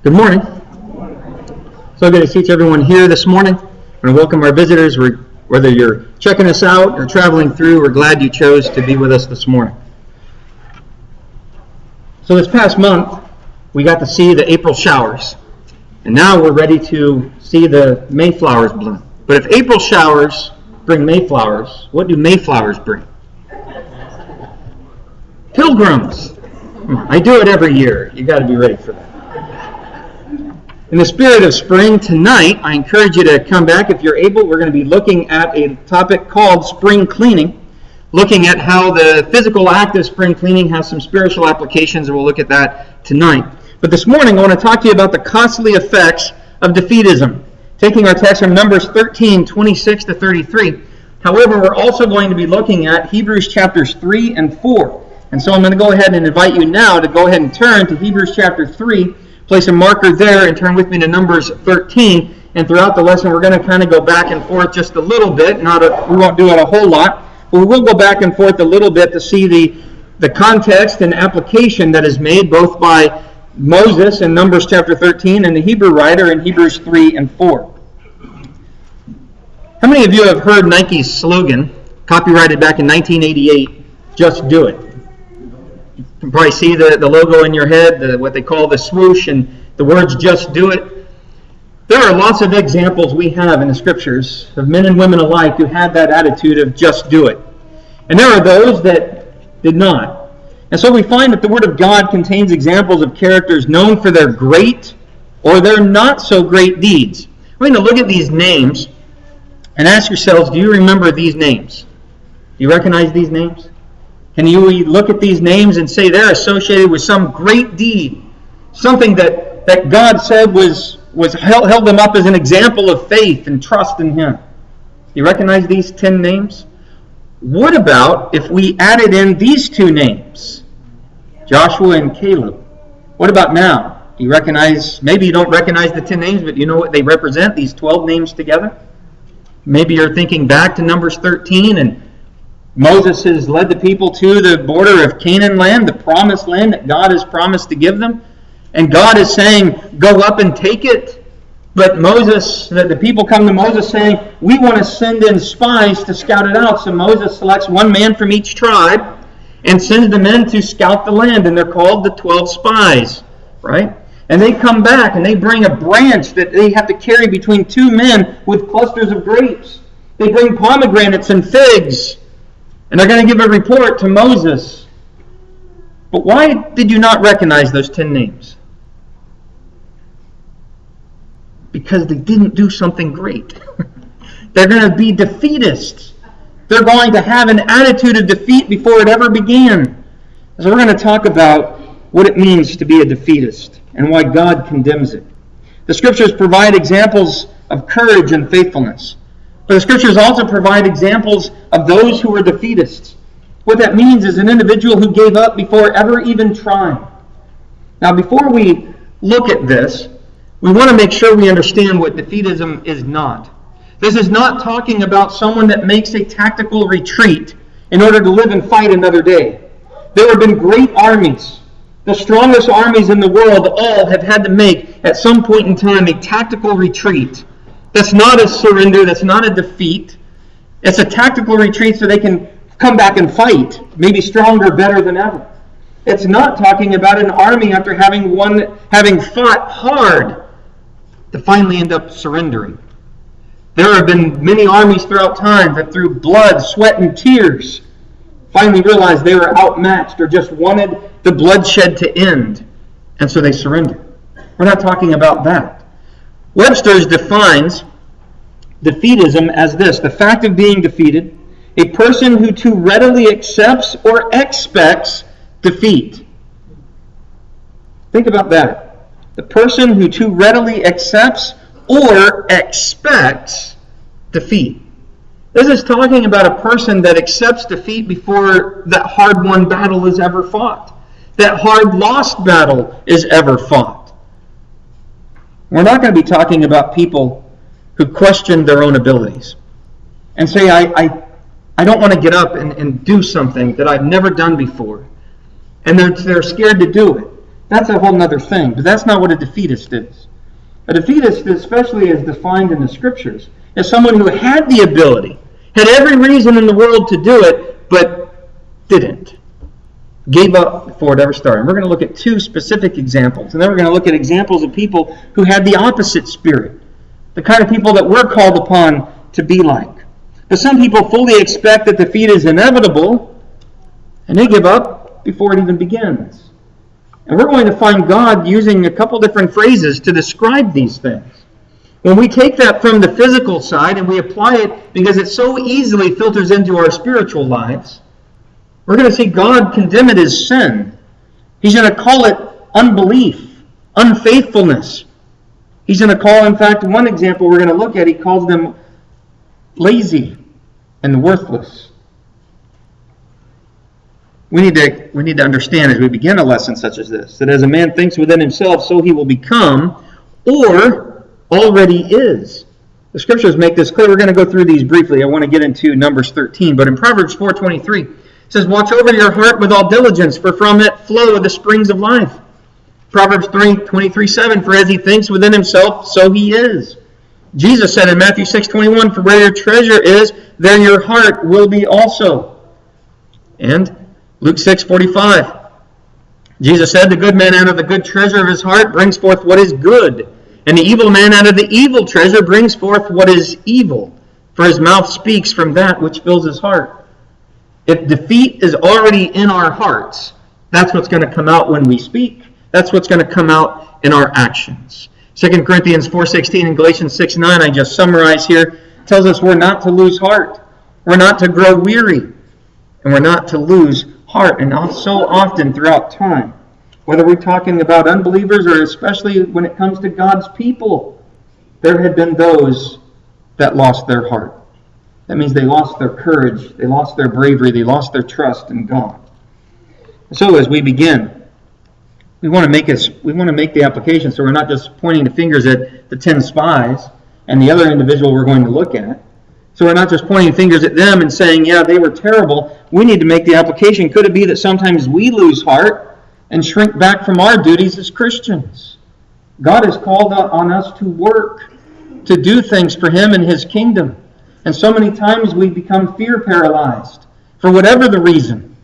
Good morning. So good to see everyone here this morning. I want to welcome our visitors. Whether you're checking us out or traveling through, we're glad you chose to be with us this morning. So this past month, we got to see the April showers. And now we're ready to see the Mayflowers bloom. But if April showers bring Mayflowers, what do Mayflowers bring? Pilgrims. I do it every year. You got to be ready for that. In the spirit of spring, tonight, I encourage you to come back if you're able. We're going to be looking at a topic called spring cleaning, looking at how the physical act of spring cleaning has some spiritual applications, and we'll look at that tonight. But this morning, I want to talk to you about the costly effects of defeatism, taking our text from Numbers 13, 26 to 33. However, we're also going to be looking at Hebrews chapters 3 and 4. And so I'm going to go ahead and invite you now to go ahead and turn to Hebrews chapter 3, place a marker there, and turn with me to Numbers 13. And throughout the lesson, we're going to kind of go back and forth just a little bit. We won't do it a whole lot, but we will go back and forth a little bit to see the context and application that is made both by Moses in Numbers chapter 13 and the Hebrew writer in Hebrews 3 and 4. How many of you have heard Nike's slogan, copyrighted back in 1988, "Just Do It"? You can probably see the logo in your head, what they call the swoosh, and the words "Just Do It." There are lots of examples we have in the Scriptures of men and women alike who had that attitude of "just do it." And there are those that did not. And so we find that the Word of God contains examples of characters known for their great or their not so great deeds. We're going to look at these names and ask yourselves, do you remember these names? Do you recognize these names? Can you look at these names and say they're associated with some great deed, something that God said held them up as an example of faith and trust in Him? Do you recognize these 10 names? What about if we added in these two names, Joshua and Caleb? What about now? Do you recognize, maybe you don't recognize the 10 names, but you know what they represent, these 12 names together? Maybe you're thinking back to Numbers 13 and Moses has led the people to the border of Canaan land, the promised land that God has promised to give them. And God is saying, go up and take it. But the people come to Moses saying, we want to send in spies to scout it out. So Moses selects one man from each tribe and sends the men to scout the land. And they're called the 12 spies, right? And they come back and they bring a branch that they have to carry between two men with clusters of grapes. They bring pomegranates and figs. And they're going to give a report to Moses. But why did you not recognize those 10 names? Because they didn't do something great. They're going to be defeatists. They're going to have an attitude of defeat before it ever began. So we're going to talk about what it means to be a defeatist and why God condemns it. The Scriptures provide examples of courage and faithfulness. But the Scriptures also provide examples of those who were defeatists. What that means is an individual who gave up before ever even trying. Now, before we look at this, we want to make sure we understand what defeatism is not. This is not talking about someone that makes a tactical retreat in order to live and fight another day. There have been great armies. The strongest armies in the world all have had to make, at some point in time, a tactical retreat. That's not a surrender. That's not a defeat. It's a tactical retreat so they can come back and fight, maybe stronger, better than ever. It's not talking about an army after having fought hard to finally end up surrendering. There have been many armies throughout time that through blood, sweat, and tears finally realized they were outmatched or just wanted the bloodshed to end, and so they surrendered. We're not talking about that. Webster's defines defeatism as this: the fact of being defeated, a person who too readily accepts or expects defeat. Think about that. The person who too readily accepts or expects defeat. This is talking about a person that accepts defeat before that hard-won battle is ever fought, that hard-lost battle is ever fought. We're not going to be talking about people who question their own abilities and say, I don't want to get up and do something that I've never done before. And they're scared to do it. that's a whole other thing. But that's not what a defeatist is. A defeatist, especially as defined in the Scriptures, is someone who had the ability, had every reason in the world to do it, but didn't. Gave up before it ever started. And we're going to look at two specific examples. And then we're going to look at examples of people who had the opposite spirit. The kind of people that we're called upon to be like. But some people fully expect that defeat is inevitable, and they give up before it even begins. And we're going to find God using a couple different phrases to describe these things. When we take that from the physical side and we apply it because it so easily filters into our spiritual lives, we're going to see God condemn it as sin. He's going to call it unbelief, unfaithfulness. He's going to call, in fact, one example we're going to look at, he calls them lazy and worthless. We need to understand as we begin a lesson such as this, that as a man thinks within himself, so he will become, or already is. The Scriptures make this clear. We're going to go through these briefly. I want to get into Numbers 13. But in Proverbs 4:23, it says, watch over your heart with all diligence, for from it flow the springs of life. Proverbs 23:7, for as he thinks within himself, so he is. Jesus said in Matthew 6:21, for where your treasure is, there your heart will be also. And Luke 6:45, Jesus said, the good man out of the good treasure of his heart brings forth what is good, and the evil man out of the evil treasure brings forth what is evil. For his mouth speaks from that which fills his heart. If defeat is already in our hearts, that's what's going to come out when we speak. That's what's going to come out in our actions. 2 Corinthians 4:16 and Galatians 6:9, I just summarize here, tells us we're not to lose heart. We're not to grow weary. And we're not to lose heart. And so often throughout time, whether we're talking about unbelievers or especially when it comes to God's people, there have been those that lost their heart. That means they lost their courage, they lost their bravery, they lost their trust in God. So as we begin, we want to make the application so we're not just pointing the fingers at the 10 spies and the other individual we're going to look at. So we're not just pointing fingers at them and saying, yeah, they were terrible. We need to make the application. Could it be that sometimes we lose heart and shrink back from our duties as Christians? God has called on us to work, to do things for Him and His kingdom. And so many times we become fear paralyzed for whatever the reason.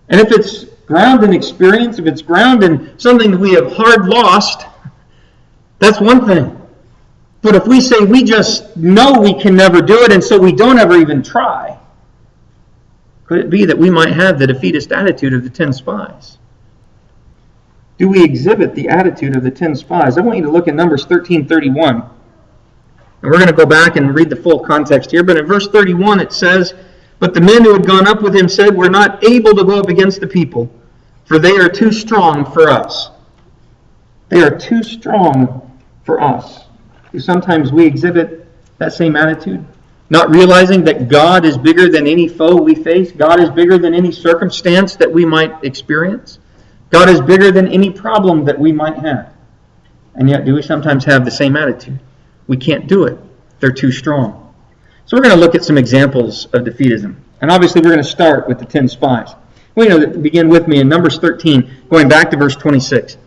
And if it's ground in experience, if it's ground in something that we have hard lost, that's one thing. But if we say we just know we can never do it and so we don't ever even try, could it be that we might have the defeatist attitude of the 10 spies? Do we exhibit the attitude of the 10 spies? I want you to look at Numbers 13:31. And we're going to go back and read the full context here. But in verse 31 it says, but the men who had gone up with him said, we're not able to go up against the people, for they are too strong for us. They are too strong for us. Sometimes we exhibit that same attitude, not realizing that God is bigger than any foe we face. God is bigger than any circumstance that we might experience. God is bigger than any problem that we might have. And yet, do we sometimes have the same attitude? We can't do it. They're too strong. So we're going to look at some examples of defeatism. And obviously, we're going to start with the 10 spies. Begin with me in Numbers 13, going back to verse 26.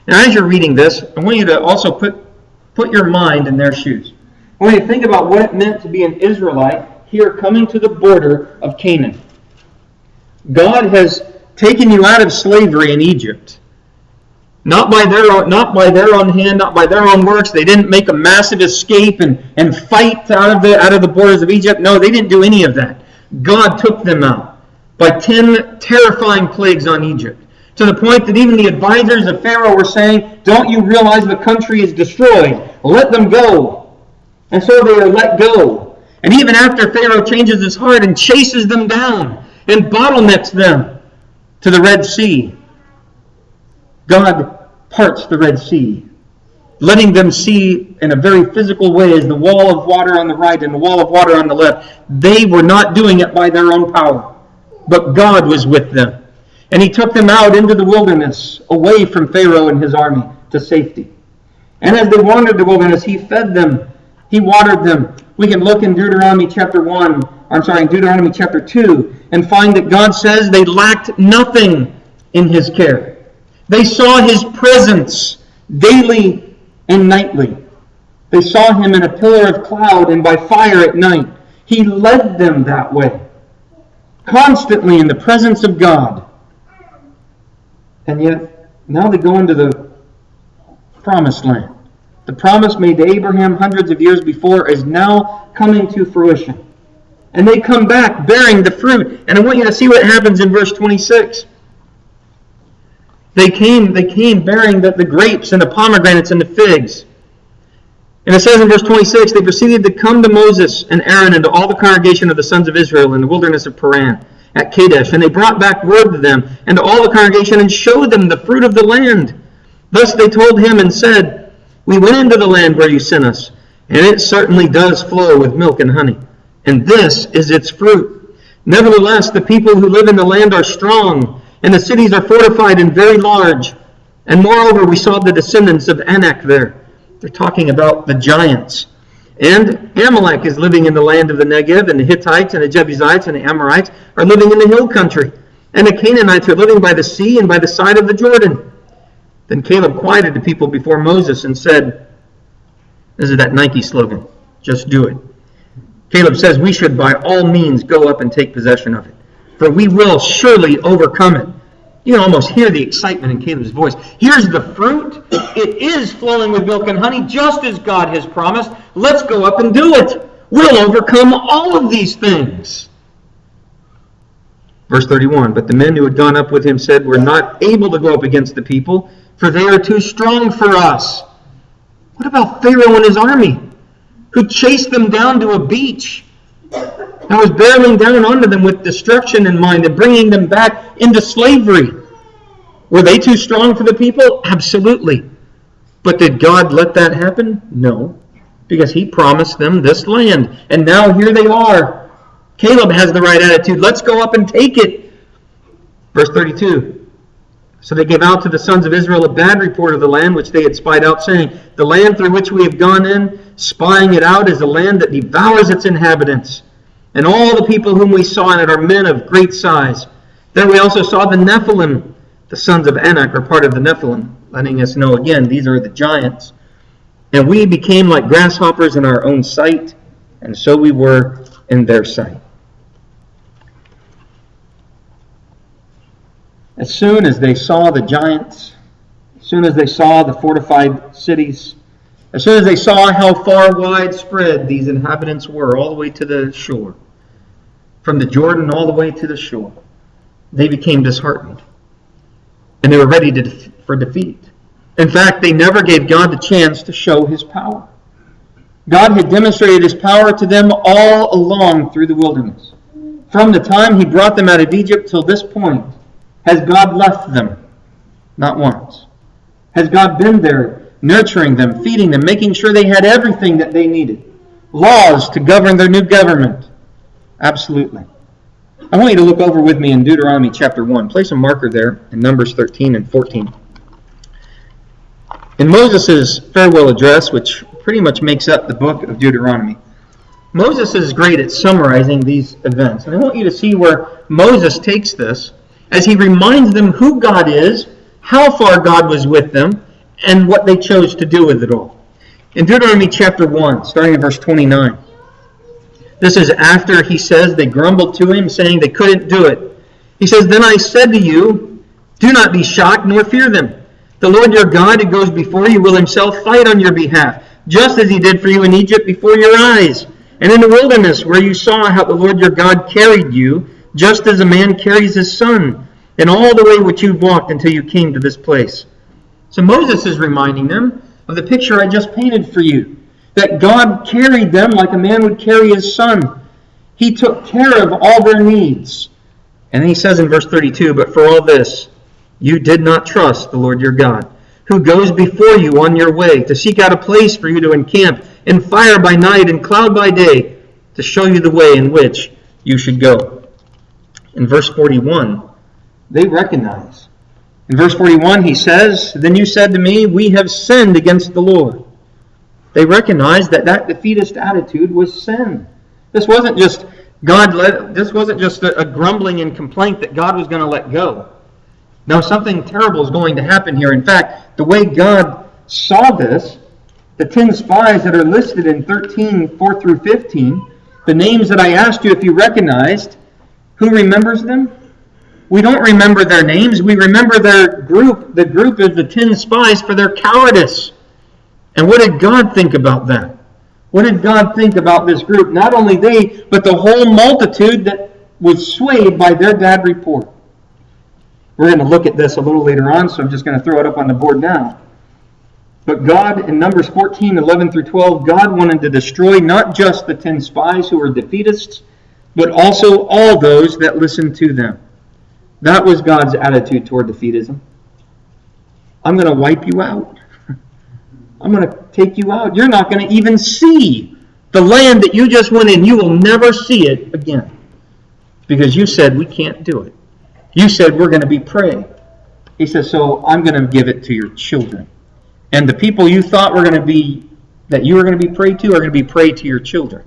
Now, as you're reading this, I want you to also put your mind in their shoes. I want you to think about what it meant to be an Israelite here coming to the border of Canaan. God has taken you out of slavery in Egypt. Not by their own hand, not by their own works. They didn't make a massive escape and fight out of the borders of Egypt. No, they didn't do any of that. God took them out by 10 terrifying plagues on Egypt, to the point that even the advisors of Pharaoh were saying, don't you realize the country is destroyed? Let them go. And so they are let go. And even after Pharaoh changes his heart and chases them down and bottlenecks them to the Red Sea, God parts the Red Sea, letting them see in a very physical way as the wall of water on the right and the wall of water on the left. They were not doing it by their own power, but God was with them. And He took them out into the wilderness, away from Pharaoh and his army, to safety. And as they wandered the wilderness, He fed them. He watered them. We can look in Deuteronomy chapter 2, and find that God says they lacked nothing in His care. They saw his presence daily and nightly. They saw him in a pillar of cloud and by fire at night. He led them that way, constantly in the presence of God. And yet, now they go into the promised land. The promise made to Abraham hundreds of years before is now coming to fruition. And they come back bearing the fruit. And I want you to see what happens in verse 26. They came bearing the grapes and the pomegranates and the figs. And it says in verse 26, they proceeded to come to Moses and Aaron and to all the congregation of the sons of Israel in the wilderness of Paran at Kadesh. And they brought back word to them and to all the congregation and showed them the fruit of the land. Thus they told him and said, we went into the land where you sent us, and it certainly does flow with milk and honey. And this is its fruit. Nevertheless, the people who live in the land are strong, and the cities are fortified and very large. And moreover, we saw the descendants of Anak there. They're talking about the giants. And Amalek is living in the land of the Negev, and the Hittites and the Jebusites and the Amorites are living in the hill country. And the Canaanites are living by the sea and by the side of the Jordan. Then Caleb quieted the people before Moses and said, this is that Nike slogan, just do it. Caleb says we should by all means go up and take possession of it, for we will surely overcome it. You can almost hear the excitement in Caleb's voice. Here's the fruit. It is flowing with milk and honey, just as God has promised. Let's go up and do it. We'll overcome all of these things. Verse 31, but the men who had gone up with him said, we're not able to go up against the people, for they are too strong for us. What about Pharaoh and his army, who chased them down to a beach and was barreling down onto them with destruction in mind and bringing them back into slavery? Were they too strong for the people? Absolutely. But did God let that happen? No, because he promised them this land. And now here they are. Caleb has the right attitude. Let's go up and take it. Verse 32. So they gave out to the sons of Israel a bad report of the land which they had spied out, saying, the land through which we have gone in, spying it out, is a land that devours its inhabitants. And all the people whom we saw in it are men of great size. Then we also saw the Nephilim. The sons of Anak are part of the Nephilim, letting us know again, these are the giants. And we became like grasshoppers in our own sight, and so we were in their sight. As soon as they saw the giants, as soon as they saw the fortified cities, as soon as they saw how far widespread these inhabitants were, all the way to the shore, from the Jordan all the way to the shore, they became disheartened. And they were ready for defeat. In fact, they never gave God the chance to show his power. God had demonstrated his power to them all along through the wilderness. From the time he brought them out of Egypt till this point, has God left them? Not once. Has God been there, nurturing them, feeding them, making sure they had everything that they needed? Laws to govern their new government? Absolutely. I want you to look over with me in Deuteronomy chapter 1. Place a marker there in Numbers 13 and 14. In Moses' farewell address, which pretty much makes up the book of Deuteronomy, Moses is great at summarizing these events. And I want you to see where Moses takes this as he reminds them who God is, how far God was with them, and what they chose to do with it all. In Deuteronomy chapter 1, starting in verse 29, this is after he says they grumbled to him, saying they couldn't do it. He says, then I said to you, do not be shocked nor fear them. The Lord your God who goes before you will himself fight on your behalf, just as he did for you in Egypt before your eyes, and in the wilderness where you saw how the Lord your God carried you, just as a man carries his son, and all the way which you walked until you came to this place. So Moses is reminding them of the picture I just painted for you, that God carried them like a man would carry his son. He took care of all their needs. And then he says in verse 32, but for all this, you did not trust the Lord your God, who goes before you on your way to seek out a place for you to encamp, in fire by night and cloud by day, to show you the way in which you should go. In verse 41, they recognize. In verse 41, he says, then you said to me, we have sinned against the Lord. They recognized that defeatist attitude was sin. This wasn't just a grumbling and complaint that God was going to let go. Now something terrible is going to happen here. In fact, the way God saw this, the 10 spies that are listed in 13, 4 through 15, the names that I asked you if you recognized, who remembers them? We don't remember their names. We remember their group. The group is the 10 spies for their cowardice. And what did God think about that? What did God think about this group? Not only they, but the whole multitude that was swayed by their bad report. We're going to look at this a little later on, so I'm just going to throw it up on the board now. But God, in Numbers 14, 11 through 12, God wanted to destroy not just the 10 spies who were defeatists, but also all those that listened to them. That was God's attitude toward defeatism. I'm going to wipe you out. I'm going to take you out. You're not going to even see the land that you just went in. You will never see it again. Because you said we can't do it. You said we're going to be prey. He says, so I'm going to give it to your children. And the people you thought were going to be, that you were going to be prey to, are going to be prey to your children.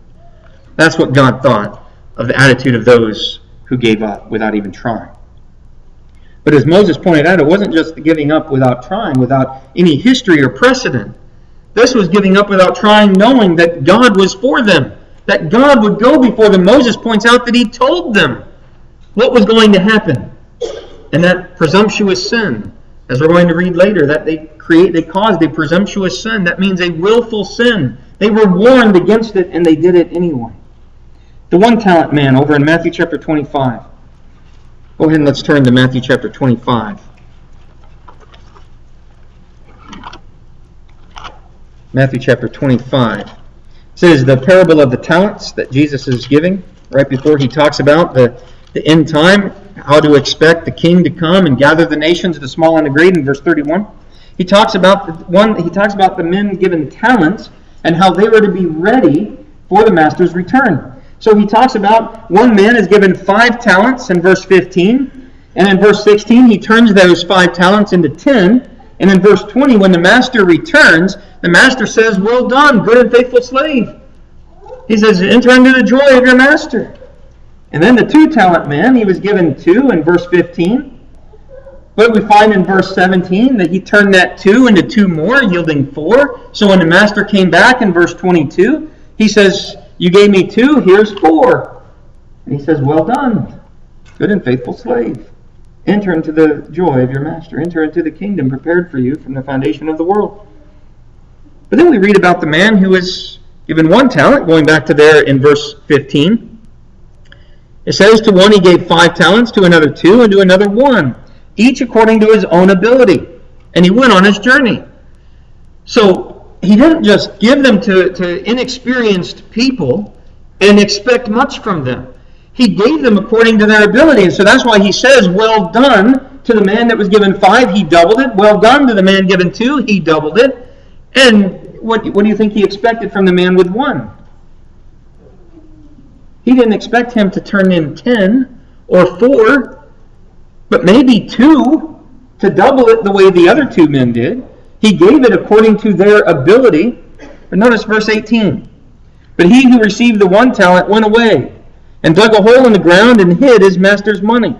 That's what God thought of the attitude of those who gave up without even trying. But as Moses pointed out, it wasn't just the giving up without trying, without any history or precedent. This was giving up without trying, knowing that God was for them, that God would go before them. Moses points out that he told them what was going to happen. And that presumptuous sin, as we're going to read later, that they caused a presumptuous sin. That means a willful sin. They were warned against it, and they did it anyway. The one-talent man over in Matthew chapter 25. Go ahead and let's turn to Matthew chapter 25. Matthew chapter 25. It says the parable of the talents that Jesus is giving right before he talks about the end time, how to expect the king to come and gather the nations, the small and the great, in verse 31. He talks about the men given talents and how they were to be ready for the master's return. So he talks about one man is given 5 talents in verse 15, and in verse 16 he turns those 5 talents into 10, and in verse 20 when the master returns, the master says, well done, good and faithful slave. He says, enter into the joy of your master. And then the 2-talent man, he was given 2 in verse 15. But we find in verse 17 that he turned that 2 into 2 more, yielding 4. So when the master came back in verse 22, he says, you gave me 2, here's 4. And he says, well done, good and faithful slave. Enter into the joy of your master. Enter into the kingdom prepared for you from the foundation of the world. But then we read about the man who was given 1 talent, going back to there in verse 15. It says, to one he gave 5 talents, to another 2, and to another 1, each according to his own ability. And he went on his journey. So he didn't just give them to inexperienced people and expect much from them. He gave them according to their ability. And so that's why he says, well done to the man that was given 5, he doubled it. Well done to the man given 2, he doubled it. And what do you think he expected from the man with 1? He didn't expect him to turn in 10 or 4, but maybe 2 to double it the way the other 2 men did. He gave it according to their ability. But notice verse 18. But he who received the 1 talent went away and dug a hole in the ground and hid his master's money.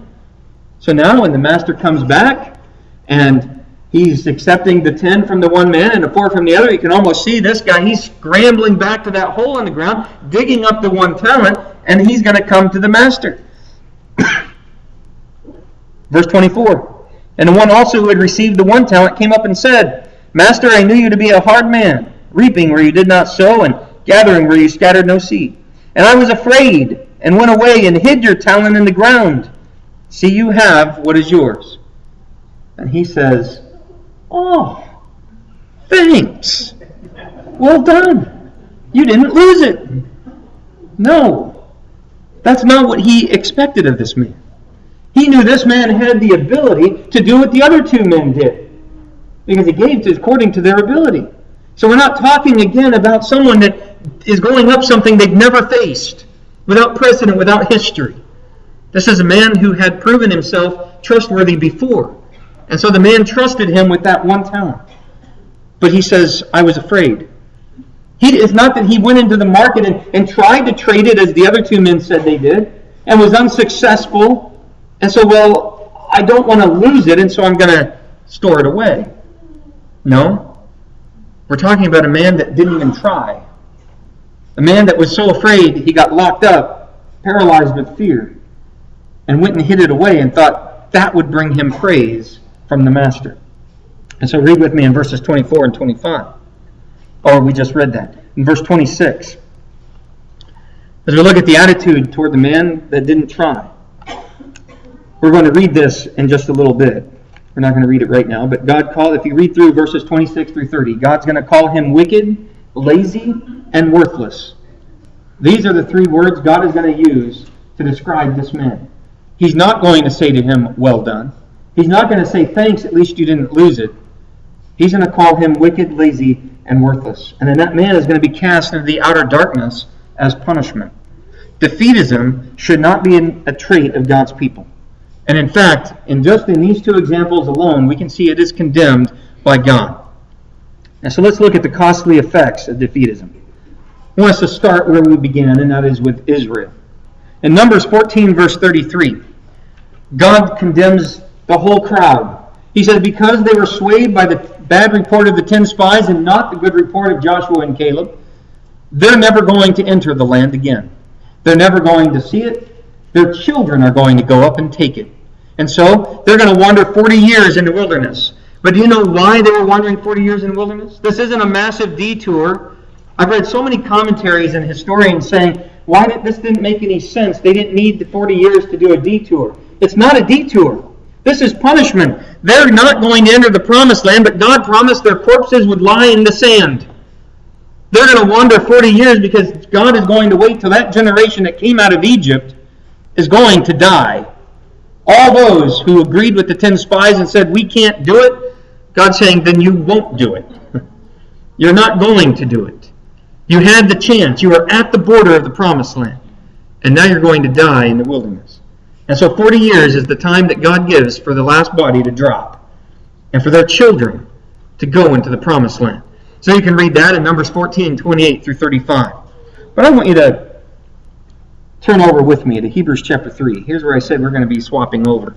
So now when the master comes back and he's accepting the 10 from the one man and the 4 from the other, you can almost see this guy, he's scrambling back to that hole in the ground, digging up the 1 talent, and he's going to come to the master. Verse 24. And the one also who had received the 1 talent came up and said, Master, I knew you to be a hard man, reaping where you did not sow, and gathering where you scattered no seed. And I was afraid, and went away and hid your talent in the ground. See, you have what is yours. And he says, oh, thanks. Well done. You didn't lose it. No, that's not what he expected of this man. He knew this man had the ability to do what the other 2 men did, because he gave to according to their ability. So we're not talking again about someone that is going up something they've never faced, without precedent, without history. This is a man who had proven himself trustworthy before. And so the man trusted him with that 1 talent. But he says, I was afraid. It's not that he went into the market and tried to trade it as the other 2 men said they did, and was unsuccessful. And so, well, I don't want to lose it, and so I'm going to store it away. No. We're talking about a man that didn't even try. A man that was so afraid he got locked up, paralyzed with fear, and went and hid it away and thought that would bring him praise from the master. And so read with me in verses 24 and 25. Or we just read that. In verse 26. As we look at the attitude toward the man that didn't try. We're going to read this in just a little bit. We're not going to read it right now, but if you read through verses 26 through 30, God's going to call him wicked, lazy, and worthless. These are the three words God is going to use to describe this man. He's not going to say to him, well done. He's not going to say, thanks, at least you didn't lose it. He's going to call him wicked, lazy, and worthless. And then that man is going to be cast into the outer darkness as punishment. Defeatism should not be a trait of God's people. And in fact, in these two examples alone, we can see it is condemned by God. And so let's look at the costly effects of defeatism. I want us to start where we began, and that is with Israel. In Numbers 14, verse 33, God condemns the whole crowd. He says, because they were swayed by the bad report of the 10 spies and not the good report of Joshua and Caleb, they're never going to enter the land again. They're never going to see it. Their children are going to go up and take it. And so they're going to wander 40 years in the wilderness. But do you know why they were wandering 40 years in the wilderness? This isn't a massive detour. I've read so many commentaries and historians saying, this didn't make any sense. They didn't need the 40 years to do a detour. It's not a detour. This is punishment. They're not going to enter the promised land, but God promised their corpses would lie in the sand. They're going to wander 40 years because God is going to wait till that generation that came out of Egypt is going to die. All those who agreed with the 10 spies and said, we can't do it, God's saying, then you won't do it. You're not going to do it. You had the chance. You were at the border of the promised land. And now you're going to die in the wilderness. And so 40 years is the time that God gives for the last body to drop and for their children to go into the promised land. So you can read that in Numbers 14, 28 through 35. But I want you to turn over with me to Hebrews chapter 3. Here's where I said we're going to be swapping over.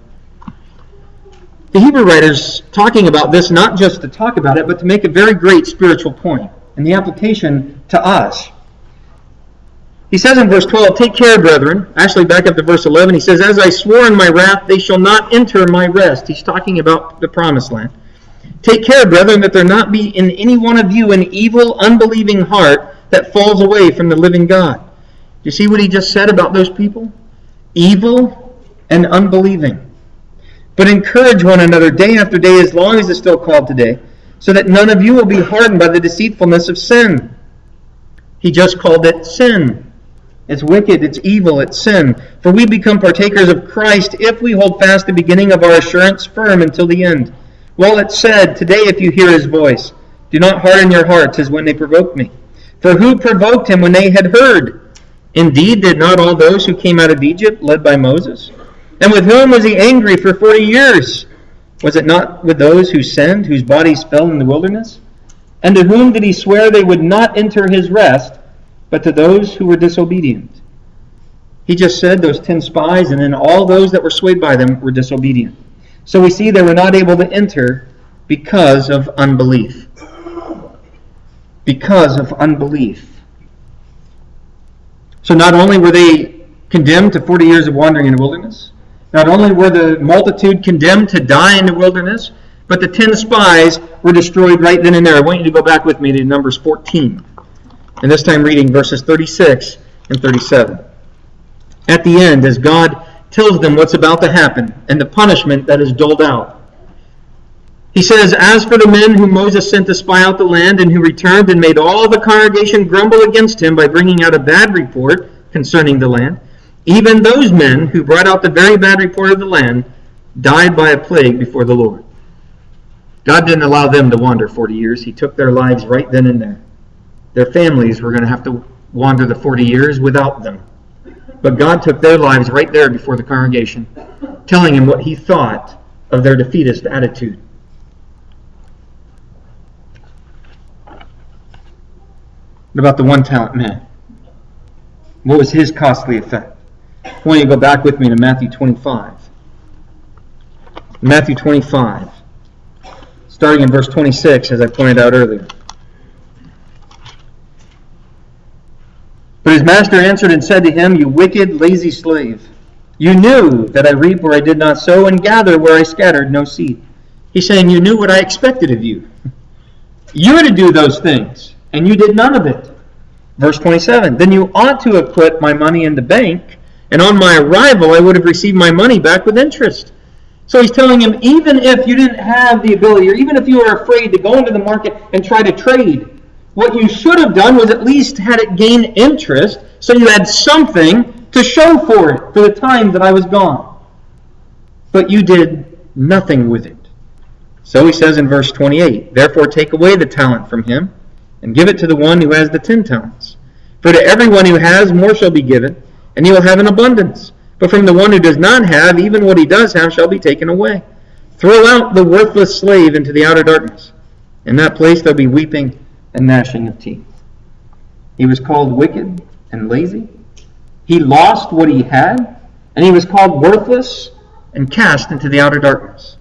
The Hebrew writer's talking about this not just to talk about it, but to make a very great spiritual point and the application to us. He says in verse 12, take care, brethren. Actually, back up to verse 11, he says, as I swore in my wrath, they shall not enter my rest. He's talking about the promised land. Take care, brethren, that there not be in any one of you an evil, unbelieving heart that falls away from the living God. Do you see what he just said about those people? Evil and unbelieving. But encourage one another day after day, as long as it's still called today, so that none of you will be hardened by the deceitfulness of sin. He just called it sin. It's wicked, it's evil, it's sin. For we become partakers of Christ if we hold fast the beginning of our assurance firm until the end. Well, it said, today if you hear his voice, do not harden your hearts as when they provoked me. For who provoked him when they had heard? Indeed, did not all those who came out of Egypt, led by Moses? And with whom was he angry for 40 years? Was it not with those who sinned, whose bodies fell in the wilderness? And to whom did he swear they would not enter his rest, but to those who were disobedient? He just said those 10 spies, and then all those that were swayed by them were disobedient. So we see they were not able to enter because of unbelief. Because of unbelief. So not only were they condemned to 40 years of wandering in the wilderness, not only were the multitude condemned to die in the wilderness, but the 10 spies were destroyed right then and there. I want you to go back with me to Numbers 14. And this time reading verses 36 and 37. At the end, as God tells them what's about to happen and the punishment that is doled out. He says, as for the men whom Moses sent to spy out the land and who returned and made all the congregation grumble against him by bringing out a bad report concerning the land, even those men who brought out the very bad report of the land died by a plague before the Lord. God didn't allow them to wander 40 years. He took their lives right then and there. Their families were going to have to wander the 40 years without them. But God took their lives right there before the congregation, telling him what he thought of their defeatist attitude. What about the one-talent man? What was his costly effect? I want you to go back with me to Matthew 25. Matthew 25, starting in verse 26, as I pointed out earlier. But his master answered and said to him, "You wicked, lazy slave, you knew that I reap where I did not sow and gather where I scattered no seed." He's saying, you knew what I expected of you. You were to do those things, and you did none of it. Verse 27, "Then you ought to have put my money in the bank, and on my arrival I would have received my money back with interest." So he's telling him, even if you didn't have the ability, or even if you were afraid to go into the market and try to trade, what you should have done was at least had it gain interest, so you had something to show for it for the time that I was gone. But you did nothing with it. So he says in verse 28, "Therefore take away the talent from him, and give it to the one who has the 10 talents. For to everyone who has, more shall be given, and he will have an abundance. But from the one who does not have, even what he does have shall be taken away. Throw out the worthless slave into the outer darkness. In that place there will be weeping and gnashing of teeth." He was called wicked and lazy. He lost what he had, and he was called worthless and cast into the outer darkness.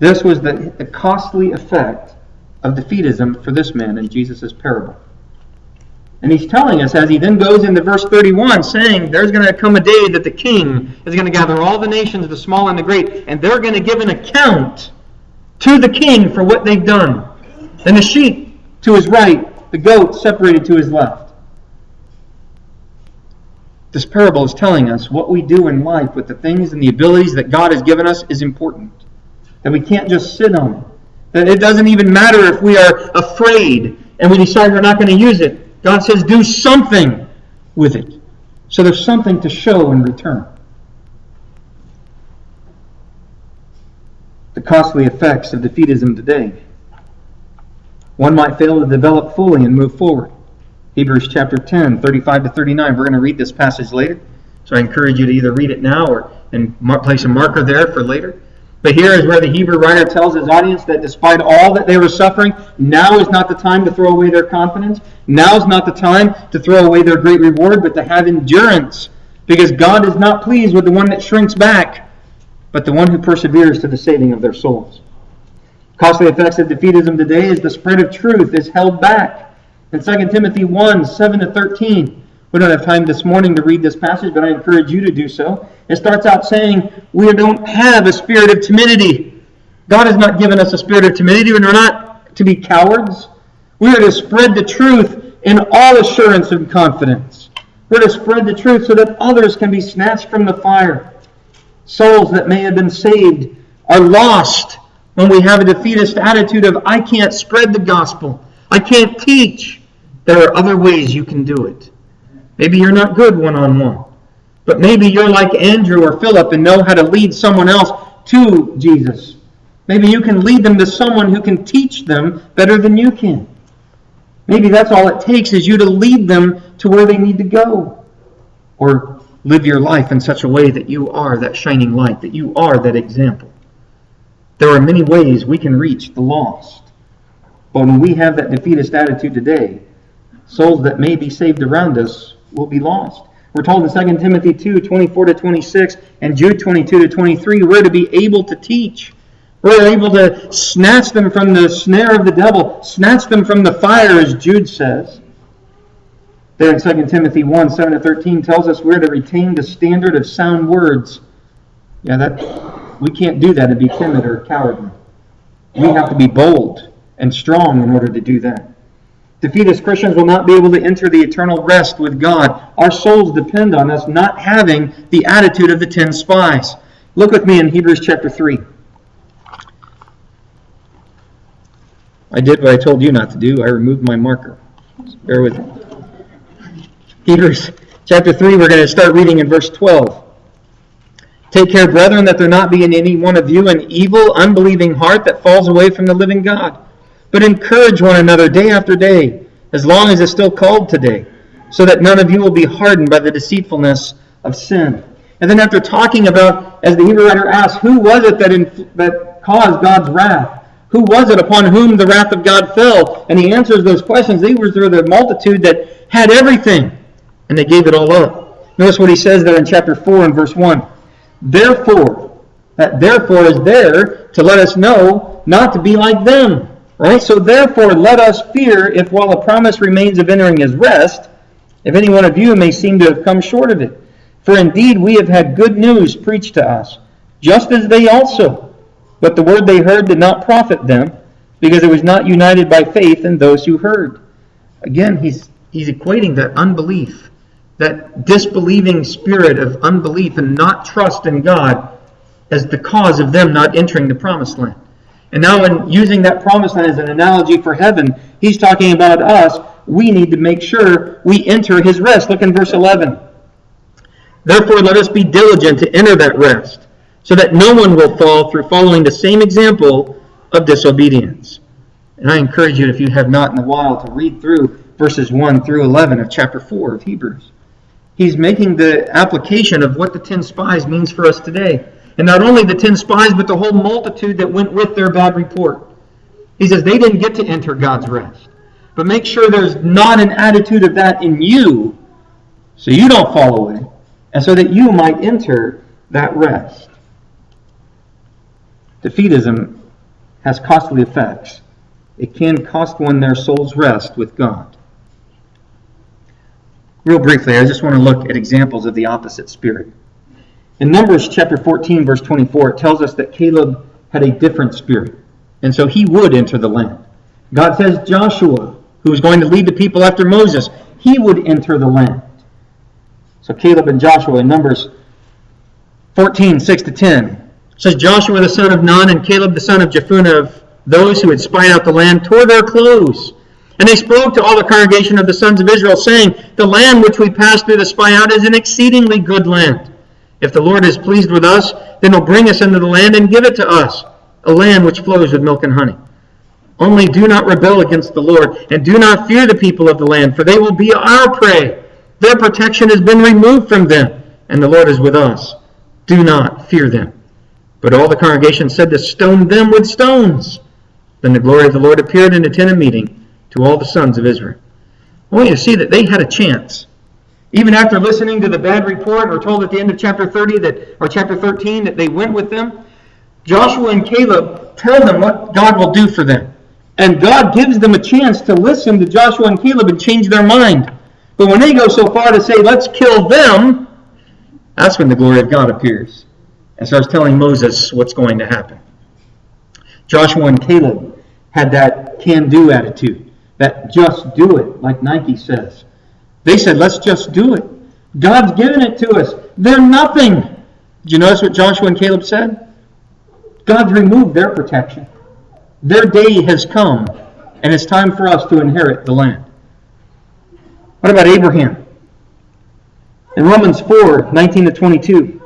This was the costly effect of defeatism for this man in Jesus' parable. And he's telling us, as he then goes into verse 31, saying there's going to come a day that the king is going to gather all the nations, the small and the great, and they're going to give an account to the king for what they've done. And the sheep to his right, the goat separated to his left. This parable is telling us what we do in life with the things and the abilities that God has given us is important. That we can't just sit on it. That it doesn't even matter if we are afraid and we decide we're not going to use it. God says do something with it. So there's something to show in return. The costly effects of defeatism today. One might fail to develop fully and move forward. Hebrews chapter 10, 35 to 39. We're going to read this passage later. So I encourage you to either read it now and place a marker there for later. But here is where the Hebrew writer tells his audience that despite all that they were suffering, now is not the time to throw away their confidence. Now is not the time to throw away their great reward, but to have endurance. Because God is not pleased with the one that shrinks back, but the one who perseveres to the saving of their souls. Costly effects of defeatism today is the spread of truth is held back. In 2 Timothy 1, 7 to 13, we don't have time this morning to read this passage, but I encourage you to do so. It starts out saying, we don't have a spirit of timidity. God has not given us a spirit of timidity, and we're not to be cowards. We are to spread the truth in all assurance and confidence. We're to spread the truth so that others can be snatched from the fire. Souls that may have been saved are lost when we have a defeatist attitude of, I can't spread the gospel. I can't teach. There are other ways you can do it. Maybe you're not good one-on-one. But maybe you're like Andrew or Philip and know how to lead someone else to Jesus. Maybe you can lead them to someone who can teach them better than you can. Maybe that's all it takes is you to lead them to where they need to go. Or live your life in such a way that you are that shining light, that you are that example. There are many ways we can reach the lost. But when we have that defeatist attitude today, souls that may be saved around us will be lost. We're told in 2 Timothy 2, 24 to 26 and Jude 22 to 23, we're to be able to teach. We're able to snatch them from the snare of the devil, snatch them from the fire, as Jude says. There in 2 Timothy 1, 7 to 13 tells us we're to retain the standard of sound words. We can't do that and be timid or cowardly. We have to be bold and strong in order to do that. Defeatist Christians will not be able to enter the eternal rest with God. Our souls depend on us not having the attitude of the 10 spies. Look with me in Hebrews chapter 3. I did what I told you not to do. I removed my marker. So bear with me. Hebrews chapter 3, we're going to start reading in verse 12. Take care, brethren, that there not be in any one of you an evil, unbelieving heart that falls away from the living God. But encourage one another day after day, as long as it's still called today, so that none of you will be hardened by the deceitfulness of sin. And then after talking about, as the Hebrew writer asks, who was it that caused God's wrath? Who was it upon whom the wrath of God fell? And he answers those questions. They were the multitude that had everything, and they gave it all up. Notice what he says there in chapter 4 and verse 1. Therefore, That therefore is there to let us know not to be like them. Right? So therefore let us fear, if while a promise remains of entering his rest, if any one of you may seem to have come short of it. For indeed we have had good news preached to us, just as they also. But the word they heard did not profit them, because it was not united by faith in those who heard. Again, he's equating that unbelief, that disbelieving spirit of unbelief and not trust in God as the cause of them not entering the promised land. And now in using that promised land as an analogy for heaven, he's talking about us. We need to make sure we enter his rest. Look in verse 11. Therefore let us be diligent to enter that rest, so that no one will fall through following the same example of disobedience. And I encourage you, if you have not in a while, to read through verses 1 through 11 of chapter 4 of Hebrews. He's making the application of what the 10 spies means for us today. And not only the 10 spies, but the whole multitude that went with their bad report. He says they didn't get to enter God's rest. But make sure there's not an attitude of that in you, so you don't fall away, and so that you might enter that rest. Defeatism has costly effects. It can cost one their soul's rest with God. Real briefly, I just want to look at examples of the opposite spirit. In Numbers chapter 14, verse 24, it tells us that Caleb had a different spirit, and so he would enter the land. God says Joshua, who was going to lead the people after Moses, he would enter the land. So Caleb and Joshua in Numbers 14, 6-10, says Joshua the son of Nun and Caleb the son of Jephunneh, of those who had spied out the land, tore their clothes. And they spoke to all the congregation of the sons of Israel, saying, the land which we passed through to spy out is an exceedingly good land. If the Lord is pleased with us, then he'll bring us into the land and give it to us, a land which flows with milk and honey. Only do not rebel against the Lord, and do not fear the people of the land, for they will be our prey. Their protection has been removed from them, and the Lord is with us. Do not fear them. But all the congregation said to stone them with stones. Then the glory of the Lord appeared in the tent of meeting to all the sons of Israel. I want you to see that they had a chance. Even after listening to the bad report, or told at the end of chapter 30 or chapter 13 that they went with them, Joshua and Caleb tell them what God will do for them. And God gives them a chance to listen to Joshua and Caleb and change their mind. But when they go so far to say, let's kill them, that's when the glory of God appears and starts telling Moses what's going to happen. Joshua and Caleb had that can-do attitude, that just do it, like Nike says. They said, let's just do it. God's given it to us. They're nothing. Did you notice what Joshua and Caleb said? God's removed their protection. Their day has come, and it's time for us to inherit the land. What about Abraham? In Romans 4, 19-22,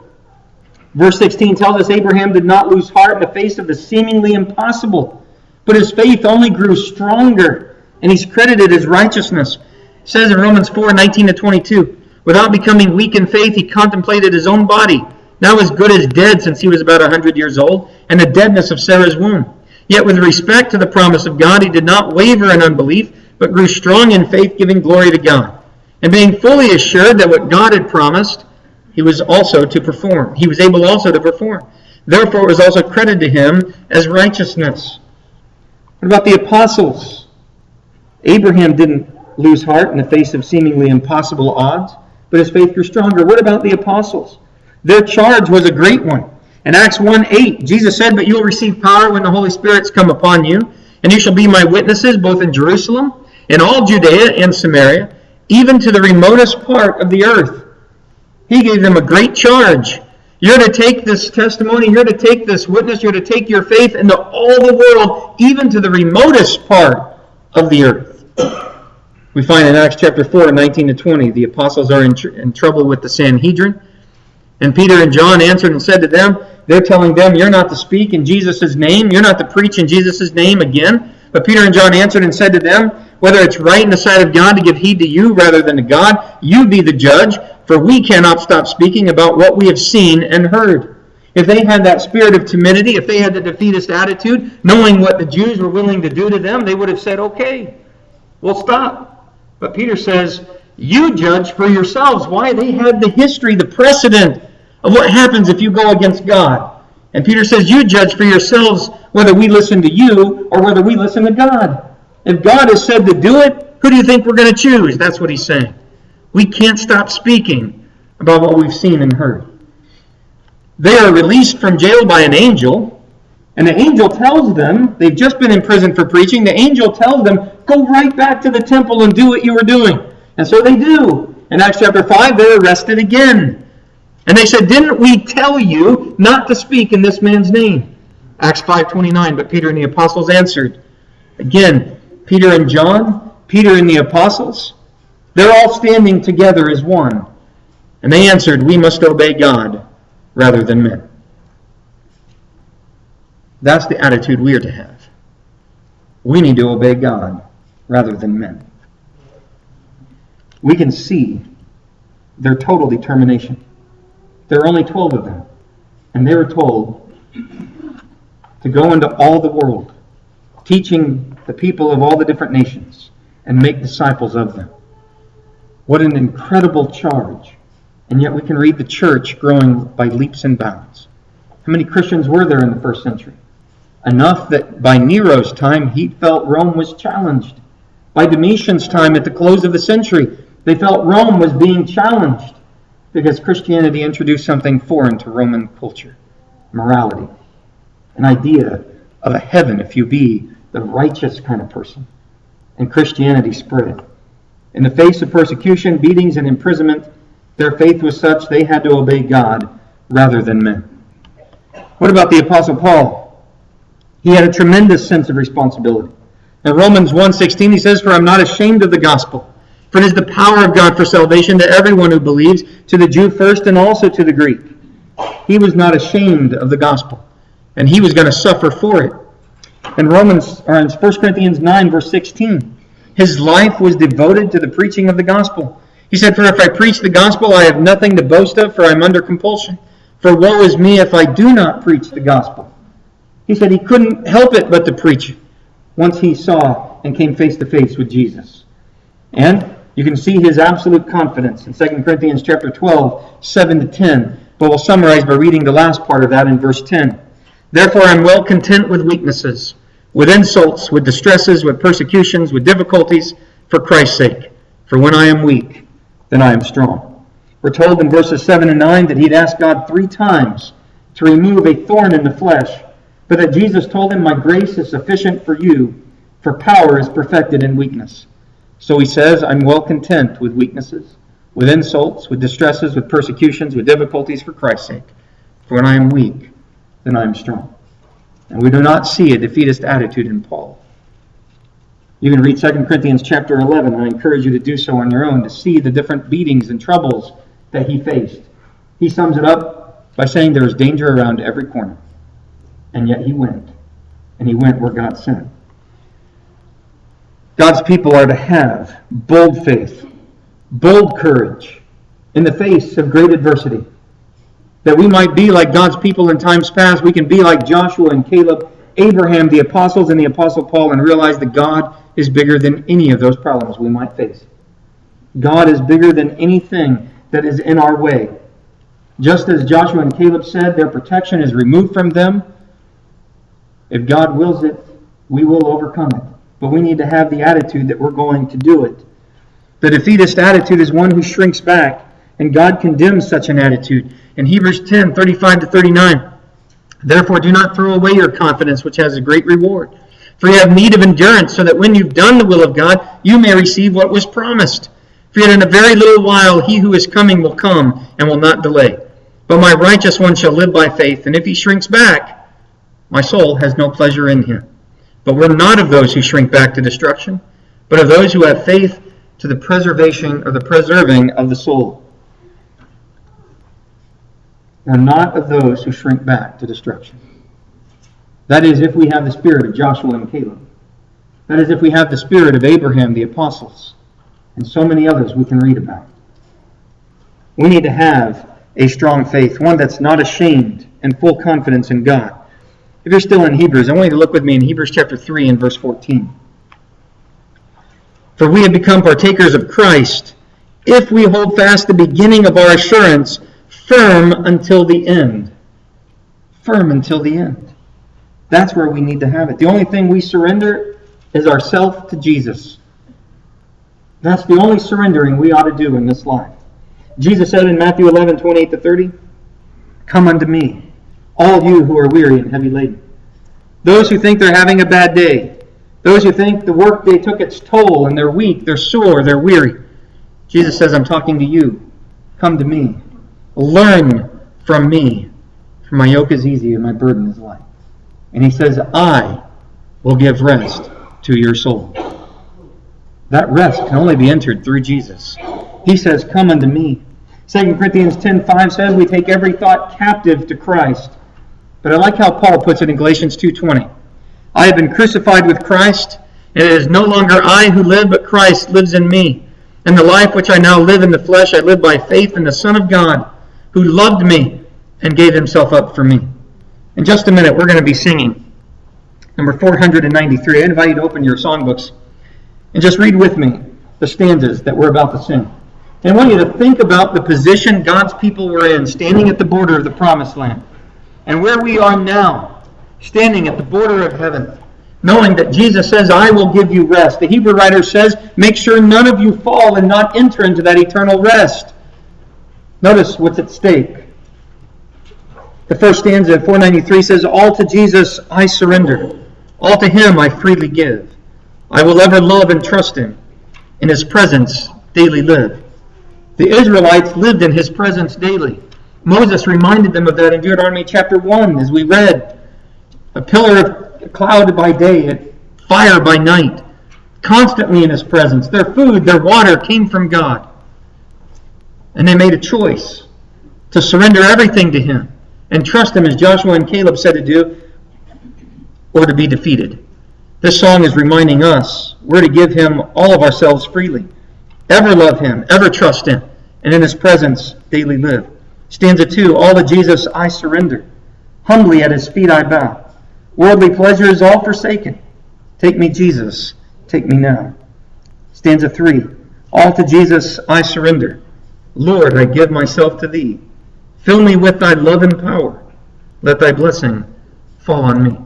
verse 16 tells us Abraham did not lose heart in the face of the seemingly impossible, but his faith only grew stronger, and he's credited as righteousness. It says in Romans 4, 19-22, without becoming weak in faith, he contemplated his own body, now as good as dead since he was about 100 years old, and the deadness of Sarah's womb. Yet with respect to the promise of God, he did not waver in unbelief, but grew strong in faith, giving glory to God. And being fully assured that what God had promised, he was able also to perform. Therefore it was also credited to him as righteousness. What about the apostles? Abraham didn't lose heart in the face of seemingly impossible odds, but his faith grew stronger. What about the apostles? Their charge was a great one. In Acts 1:8, Jesus said, but you will receive power when the Holy Spirit's come upon you, and you shall be my witnesses both in Jerusalem, in all Judea and Samaria, even to the remotest part of the earth. He gave them a great charge. You're to take this testimony, you're to take this witness, you're to take your faith into all the world, even to the remotest part of the earth. We find in Acts chapter 4, 19-20, the apostles are in trouble with the Sanhedrin. And Peter and John answered and said to them, they're telling them, you're not to speak in Jesus' name, you're not to preach in Jesus' name again. But Peter and John answered and said to them, whether it's right in the sight of God to give heed to you rather than to God, you be the judge, for we cannot stop speaking about what we have seen and heard. If they had that spirit of timidity, if they had the defeatist attitude, knowing what the Jews were willing to do to them, they would have said, okay, we'll stop. But Peter says, you judge for yourselves. Why? They had the history, the precedent of what happens if you go against God. And Peter says, you judge for yourselves whether we listen to you or whether we listen to God. If God has said to do it, who do you think we're going to choose? That's what he's saying. We can't stop speaking about what we've seen and heard. They are released from jail by an angel, and the angel tells them, they've just been in prison for preaching, the angel tells them, go right back to the temple and do what you were doing. And so they do. In Acts chapter 5, they're arrested again. And they said, didn't we tell you not to speak in this man's name? Acts 5:29, but Peter and the apostles answered. Again, Peter and John, Peter and the apostles, they're all standing together as one. And they answered, we must obey God rather than men. That's the attitude we are to have. We need to obey God rather than men. We can see their total determination. There are only 12 of them. And they were told to go into all the world, teaching the people of all the different nations, and make disciples of them. What an incredible charge. And yet we can read the church growing by leaps and bounds. How many Christians were there in the first century? Enough that by Nero's time, he felt Rome was challenged. By Domitian's time, at the close of the century, they felt Rome was being challenged because Christianity introduced something foreign to Roman culture, morality, an idea of a heaven if you be the righteous kind of person. And Christianity spread. In the face of persecution, beatings, and imprisonment, their faith was such they had to obey God rather than men. What about the Apostle Paul? He had a tremendous sense of responsibility. In Romans 1:16, he says, for I'm not ashamed of the gospel, for it is the power of God for salvation to everyone who believes, to the Jew first and also to the Greek. He was not ashamed of the gospel, and he was going to suffer for it. In 1 Corinthians 9, verse 16, his life was devoted to the preaching of the gospel. He said, for if I preach the gospel, I have nothing to boast of, for I am under compulsion. For woe is me if I do not preach the gospel. He said he couldn't help it but to preach it once he saw and came face to face with Jesus. And you can see his absolute confidence in 2 Corinthians chapter 12, 7 to 10. But we'll summarize by reading the last part of that in verse 10. Therefore I am well content with weaknesses, with insults, with distresses, with persecutions, with difficulties, for Christ's sake. For when I am weak, then I am strong. We're told in verses 7 and 9 that he'd asked God 3 times to remove a thorn in the flesh, but that Jesus told him, my grace is sufficient for you, for power is perfected in weakness. So he says, I'm well content with weaknesses, with insults, with distresses, with persecutions, with difficulties for Christ's sake. For when I am weak, then I am strong. And we do not see a defeatist attitude in Paul. You can read 2 Corinthians chapter 11, and I encourage you to do so on your own, to see the different beatings and troubles that he faced. He sums it up by saying there is danger around every corner. And yet he went. And he went where God sent. God's people are to have bold faith, bold courage in the face of great adversity. That we might be like God's people in times past. We can be like Joshua and Caleb, Abraham, the apostles, and the apostle Paul, and realize that God is bigger than any of those problems we might face. God is bigger than anything that is in our way. Just as Joshua and Caleb said, their protection is removed from them. If God wills it, we will overcome it. But we need to have the attitude that we're going to do it. The defeatist attitude is one who shrinks back, and God condemns such an attitude. In Hebrews 10, 35 to 39, therefore do not throw away your confidence, which has a great reward. For you have need of endurance, so that when you've done the will of God, you may receive what was promised. For yet in a very little while he who is coming will come, and will not delay. But my righteous one shall live by faith, and if he shrinks back, my soul has no pleasure in him. But we're not of those who shrink back to destruction, but of those who have faith to the preservation or the preserving of the soul. We're not of those who shrink back to destruction. That is, if we have the spirit of Joshua and Caleb. That is, if we have the spirit of Abraham, the apostles, and so many others we can read about. We need to have a strong faith, one that's not ashamed and full confidence in God. If you're still in Hebrews, I want you to look with me in Hebrews chapter 3 and verse 14. For we have become partakers of Christ, if we hold fast the beginning of our assurance firm until the end. firm until the end. That's where we need to have it. The only thing we surrender is ourself to Jesus. That's the only surrendering we ought to do in this life. Jesus said in Matthew 11:28-30, "Come unto me, all you who are weary and heavy laden." Those who think they're having a bad day. Those who think the workday took its toll and they're weak, they're sore, they're weary. Jesus says, I'm talking to you. Come to me. Learn from me. For my yoke is easy and my burden is light. And he says, I will give rest to your soul. That rest can only be entered through Jesus. He says, come unto me. 2 Corinthians 10:5 says, we take every thought captive to Christ. But I like how Paul puts it in Galatians 2:20. I have been crucified with Christ, and it is no longer I who live, but Christ lives in me. And the life which I now live in the flesh, I live by faith in the Son of God, who loved me and gave himself up for me. In just a minute, we're going to be singing number 493. I invite you to open your songbooks and just read with me the stanzas that we're about to sing. And I want you to think about the position God's people were in, standing at the border of the Promised Land, and where we are now, standing at the border of heaven, knowing that Jesus says, I will give you rest. The Hebrew writer says, make sure none of you fall and not enter into that eternal rest. Notice what's at stake. The first stanza of 493 says, all to Jesus I surrender. All to him I freely give. I will ever love and trust him. In his presence daily live. The Israelites lived in his presence daily. Moses reminded them of that in Deuteronomy chapter 1 as we read. A pillar of cloud by day, and fire by night. Constantly in his presence. Their food, their water came from God. And they made a choice to surrender everything to him and trust him as Joshua and Caleb said to do, or to be defeated. This song is reminding us we're to give him all of ourselves freely. Ever love him, ever trust him, and in his presence daily live. Stanza 2, all to Jesus I surrender. Humbly at his feet I bow. Worldly pleasure is all forsaken. Take me, Jesus, take me now. Stanza 3, all to Jesus I surrender. Lord, I give myself to thee. Fill me with thy love and power. Let thy blessing fall on me.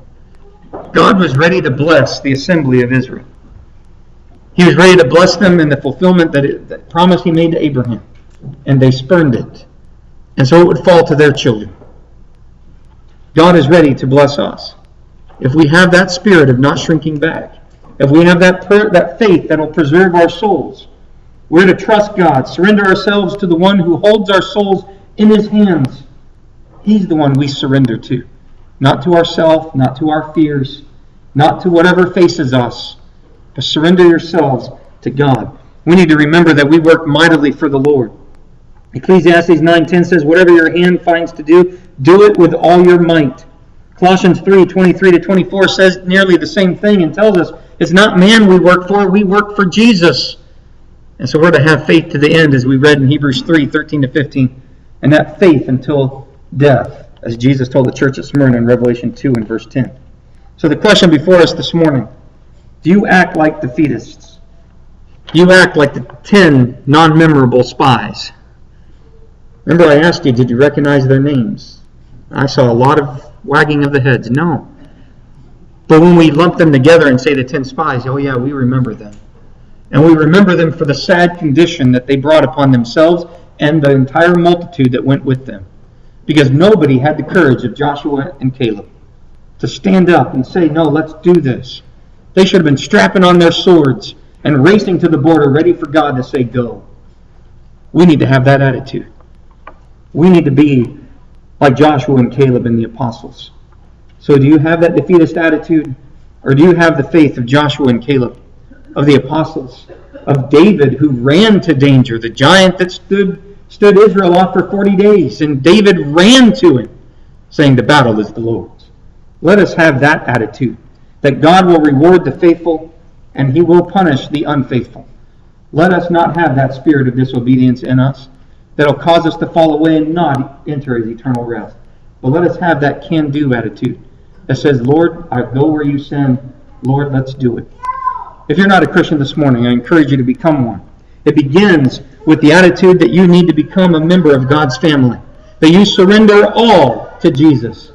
God was ready to bless the assembly of Israel. He was ready to bless them in the fulfillment that promise he made to Abraham. And they spurned it. And so it would fall to their children. God is ready to bless us. If we have that spirit of not shrinking back, if we have that faith that will preserve our souls, we're to trust God, surrender ourselves to the one who holds our souls in his hands. He's the one we surrender to. Not to ourselves, not to our fears, not to whatever faces us, but surrender yourselves to God. We need to remember that we work mightily for the Lord. Ecclesiastes 9:10 says, whatever your hand finds to do, do it with all your might. Colossians 3:23-24 says nearly the same thing and tells us it's not man we work for Jesus. And so we're to have faith to the end, as we read in Hebrews 3:13-15, and that faith until death, as Jesus told the church at Smyrna in Revelation 2 and verse 10. So the question before us this morning, do you act like defeatists? Do you act like the 10 non-memorable spies? Remember I asked you, did you recognize their names? I saw a lot of wagging of the heads. No. But when we lump them together and say the 10 spies, oh yeah, we remember them. And we remember them for the sad condition that they brought upon themselves and the entire multitude that went with them. Because nobody had the courage of Joshua and Caleb to stand up and say, no, let's do this. They should have been strapping on their swords and racing to the border, ready for God to say, go. We need to have that attitude. We need to be like Joshua and Caleb and the apostles. So do you have that defeatist attitude? Or do you have the faith of Joshua and Caleb, of the apostles, of David who ran to danger, the giant that stood Israel off for 40 days, and David ran to him, saying the battle is the Lord's. Let us have that attitude, that God will reward the faithful and he will punish the unfaithful. Let us not have that spirit of disobedience in us that will cause us to fall away and not enter his eternal rest. But let us have that can-do attitude that says, Lord, I go where you send. Lord, let's do it. If you're not a Christian this morning, I encourage you to become one. It begins with the attitude that you need to become a member of God's family, that you surrender all to Jesus.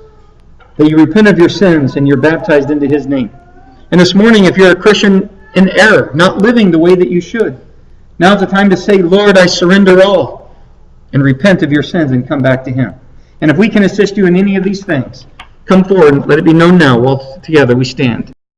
that you repent of your sins and you're baptized into His name. And this morning, if you're a Christian in error, not living the way that you should, now's the time to say, Lord, I surrender all, and repent of your sins and come back to Him. And if we can assist you in any of these things, come forward and let it be known now while together we stand.